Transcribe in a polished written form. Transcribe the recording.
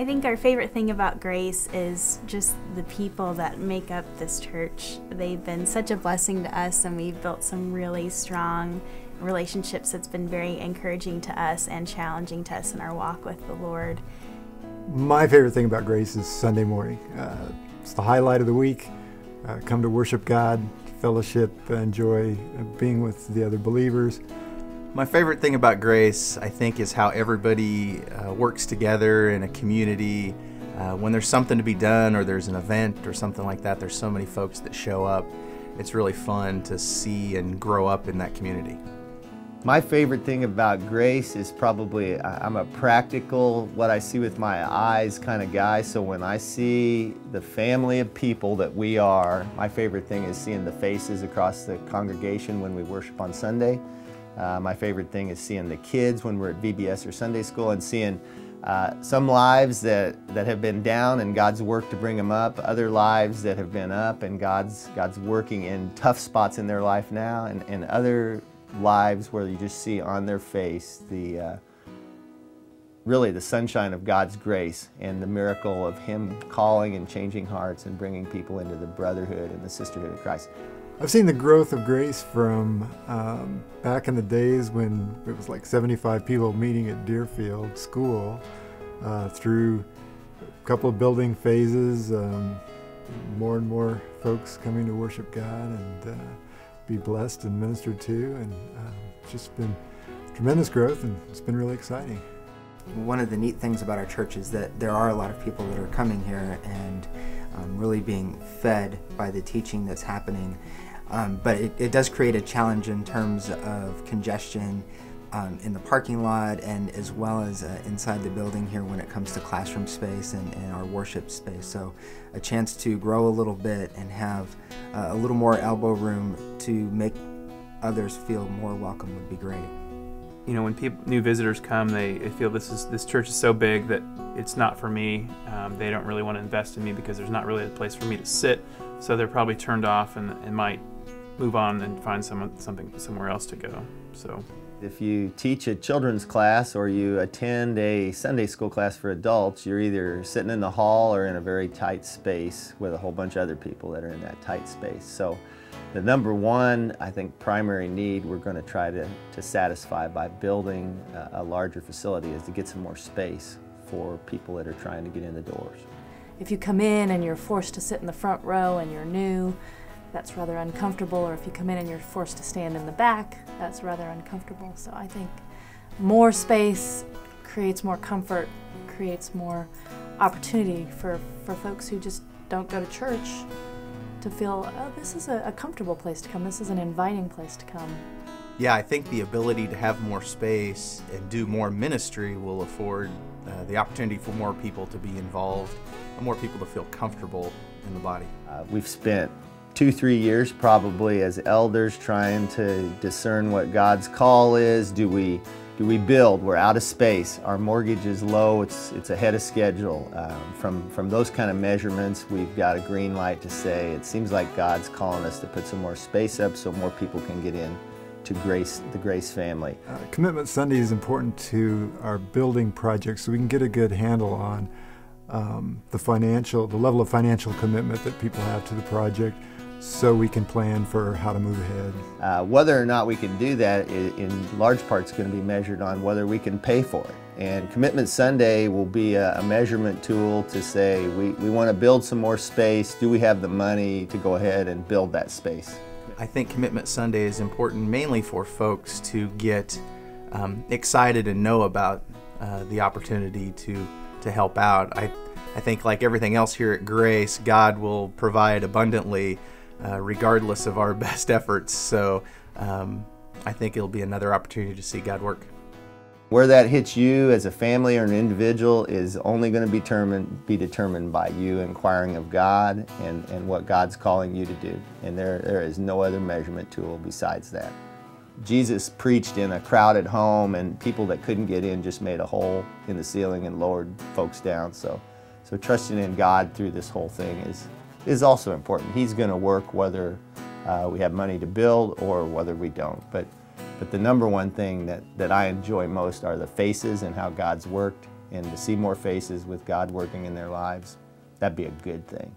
I think our favorite thing about Grace is just the people that make up this church. They've been such a blessing to us, and we've built some really strong relationships that's been very encouraging to us and challenging to us in our walk with the Lord. My favorite thing about Grace is Sunday morning. It's the highlight of the week. Come to worship God, fellowship, enjoy being with the other believers. My favorite thing about Grace, I think, is how everybody works together in a community. When there's something to be done or there's an event or something like that, there's so many folks that show up. It's really fun to see and grow up in that community. My favorite thing about Grace is probably, I'm a practical, what I see with my eyes kind of guy, so when I see the family of people that we are, my favorite thing is seeing the faces across the congregation when we worship on Sunday. My favorite thing is seeing the kids when we're at VBS or Sunday school, and seeing some lives that have been down and God's worked to bring them up, other lives that have been up and God's working in tough spots in their life now, and other lives where you just see on their face really the sunshine of God's grace and the miracle of Him calling and changing hearts and bringing people into the brotherhood and the sisterhood of Christ. I've seen the growth of Grace from back in the days when it was like 75 people meeting at Deerfield School, through a couple of building phases, more and more folks coming to worship God and be blessed and ministered to, and it's just been tremendous growth, and it's been really exciting. One of the neat things about our church is that there are a lot of people that are coming here and really being fed by the teaching that's happening. But it does create a challenge in terms of congestion in the parking lot, and as well as inside the building here when it comes to classroom space and our worship space. So a chance to grow a little bit and have a little more elbow room to make others feel more welcome would be great. You know, when new visitors come, they feel this church is so big that it's not for me. They don't really want to invest in me because there's not really a place for me to sit. So they're probably turned off and might move on and find something somewhere else to go. So if you teach a children's class or you attend a Sunday school class for adults, you're either sitting in the hall or in a very tight space with a whole bunch of other people that are in that tight space. So the number one, I think, primary need we're going to try to satisfy by building a larger facility is to get some more space for people that are trying to get in the doors. If you come in and you're forced to sit in the front row and you're new, that's rather uncomfortable, or if you come in and you're forced to stand in the back, that's rather uncomfortable. So I think more space creates more comfort, creates more opportunity for folks who just don't go to church to feel, oh, this is a comfortable place to come, this is an inviting place to come. Yeah, I think the ability to have more space and do more ministry will afford the opportunity for more people to be involved and more people to feel comfortable in the body. We've spent 2-3 years probably as elders trying to discern what God's call is. Do we build? We're out of space. Our mortgage is low. It's ahead of schedule. From those kind of measurements, we've got a green light to say it seems like God's calling us to put some more space up so more people can get in to the Grace family. Commitment Sunday is important to our building project so we can get a good handle on the level of financial commitment that people have to the project, so we can plan for how to move ahead. Whether or not we can do that in large part is going to be measured on whether we can pay for it. And Commitment Sunday will be a measurement tool to say we want to build some more space. Do we have the money to go ahead and build that space? I think Commitment Sunday is important mainly for folks to get excited and know about the opportunity to help out. I think, like everything else here at Grace, God will provide abundantly regardless of our best efforts. So I think it'll be another opportunity to see God work. Where that hits you as a family or an individual is only going to be determined by you inquiring of God and what God's calling you to do. And there is no other measurement tool besides that. Jesus preached in a crowded home, and people that couldn't get in just made a hole in the ceiling and lowered folks down. So trusting in God through this whole thing is also important. He's going to work whether we have money to build or whether we don't. But the number one thing that I enjoy most are the faces and how God's worked and to see more faces with God working in their lives, that'd be a good thing.